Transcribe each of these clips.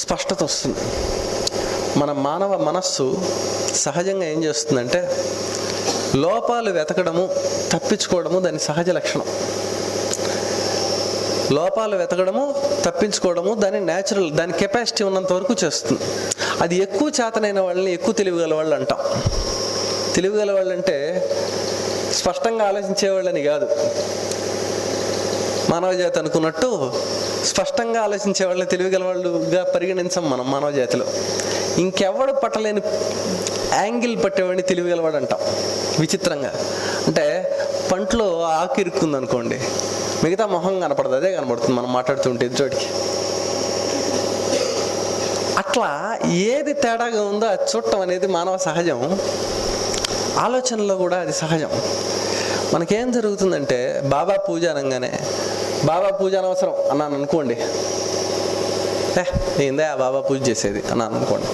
స్పష్టత వస్తుంది. మన మానవ మనస్సు సహజంగా ఏం చేస్తుందంటే లోపాలు వెతకడము, తప్పించుకోవడము దాని సహజ లక్షణం. లోపాలు వెతకడము, తప్పించుకోవడము దాని న్యాచురల్, దాని కెపాసిటీ ఉన్నంత వరకు చేస్తుంది. అది ఎక్కువ చేతనైన వాళ్ళని ఎక్కువ తెలివిగల వాళ్ళు అంటాం. తెలివిగల వాళ్ళు అంటే స్పష్టంగా ఆలోచించే వాళ్ళని కాదు, మానవ జాతి అనుకున్నట్టు స్పష్టంగా ఆలోచించే వాళ్ళని తెలివిగల వాళ్ళుగా పరిగణించం మనం మానవ జాతిలో. ఇంకెవడు పట్టలేని యాంగిల్ పట్టేవాడిని తెలివిగలవాడు అంటాం. విచిత్రంగా అంటే పంటలో ఆకు ఇరుక్కుంది అనుకోండి, మిగతా మొహం కనపడదు, అదే కనపడుతుంది మనం మాట్లాడుతుంటే ఎదుటికి. అట్లా ఏది తేడాగా ఉందో అది చూడటం అనేది మానవ సహజం. ఆలోచనలో కూడా అది సహజం. మనకేం జరుగుతుందంటే బాబా పూజ అనగానే బాబా పూజ అనవసరం అన్నాను అనుకోండి, ఏందే ఆ బాబా పూజ చేసేది అన్నాను అనుకోండి,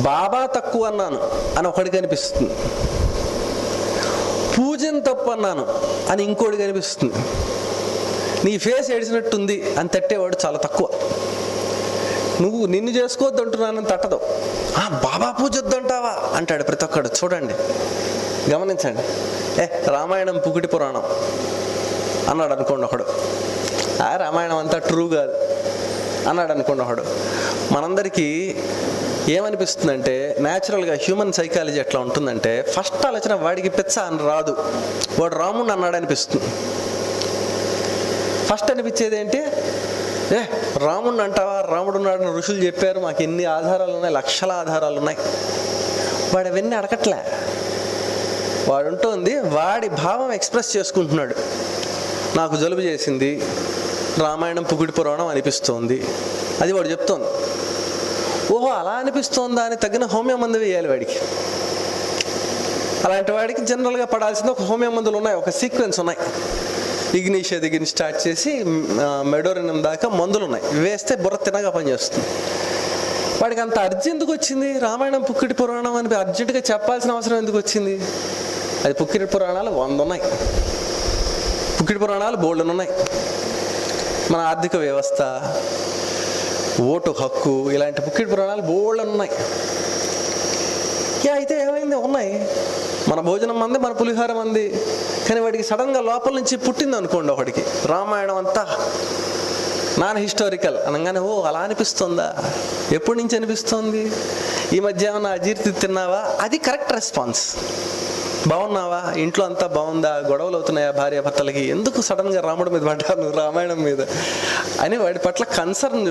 బాబా తక్కువ అన్నాను అని ఒకడికి అనిపిస్తుంది, పూజను తప్పు అన్నాను అని ఇంకోటికి అనిపిస్తుంది, నీ ఫేస్ ఏడిచినట్టుంది అని తట్టేవాడు చాలా తక్కువ. నువ్వు నిన్ను చేసుకోవద్దు అంటున్నానని తట్టదు, బాబా పూజ వద్దంటావా అంటాడు ప్రతి ఒక్కడు. చూడండి, గమనించండి. రామాయణం పుకిటి పురాణం అన్నాడు అనుకోండి ఒకడు, రామాయణం అంతా ట్రూ కాదు అన్నాడు అనుకోండి ఒకడు. మనందరికీ ఏమనిపిస్తుందంటే న్యాచురల్గా హ్యూమన్ సైకాలజీ ఎట్లా ఉంటుందంటే ఫస్ట్ ఆలోచన వాడికి పిచ్చ అని రాదు, వాడు రాముడు అన్నాడు అనిపిస్తుంది. ఫస్ట్ అనిపించేది ఏంటి, రాముడిని అంటావా, రాముడు ఉన్నాడని ఋషులు చెప్పారు, మాకు ఎన్ని ఆధారాలు ఉన్నాయి, లక్షల ఆధారాలు ఉన్నాయి. వాడు అవన్నీ అడగట్లే, వాడు ఉంటుంది వాడి భావం ఎక్స్ప్రెస్ చేసుకుంటున్నాడు. నాకు జలుబు చేసింది, రామాయణం పుకిటి పురాణం అనిపిస్తోంది, అది వాడు చెప్తోంది. ఓహో అలా అనిపిస్తోందా అని తగిన హోమియో మందు వేయాలి వాడికి. అలాంటి వాడికి జనరల్గా పడాల్సిన ఒక హోమియో మందులు ఉన్నాయి, ఒక సీక్వెన్స్ ఉన్నాయి. ఇగ్నీషియా దగ్గర స్టార్ట్ చేసి మెడోరినం దాకా మందులు ఉన్నాయి, వేస్తే బుర్ర తినగా పనిచేస్తుంది. వాడికి అంత అర్జెంట్ ఎందుకు వచ్చింది, రామాయణం పుక్కిటి పురాణం అని అర్జెంటుగా చెప్పాల్సిన అవసరం ఎందుకు వచ్చింది? అది పుక్కిటి పురాణాలు 100 ఉన్నాయి, పుక్కిటి పురాణాలు బోల్డెన్ ఉన్నాయి. మన ఆర్థిక వ్యవస్థ, ఓటు హక్కు, ఇలాంటి పుక్కిటి పురాణాలు బోల్డెన్ ఉన్నాయి. అయితే ఏమైంది, ఉన్నాయి. మన భోజనం మంది, మన పులిహార మంది. కానీ వాడికి సడన్గా లోపల నుంచి పుట్టింది అనుకోండి ఒకడికి, రామాయణం అంతా నాన్ హిస్టారికల్ అనగానే ఓ అలా అనిపిస్తుందా, ఎప్పటి నుంచి అనిపిస్తుంది, ఈ మధ్య ఏమన్నా అజీర్తి తిన్నావా, అది కరెక్ట్ రెస్పాన్స్. బాగున్నావా, ఇంట్లో అంతా బాగుందా, గొడవలు అవుతున్నాయా భార్య భర్తలకి, ఎందుకు సడన్గా రాముడి మీద పడ్డాను రామాయణం మీద అని వాడి పట్ల కన్సర్న్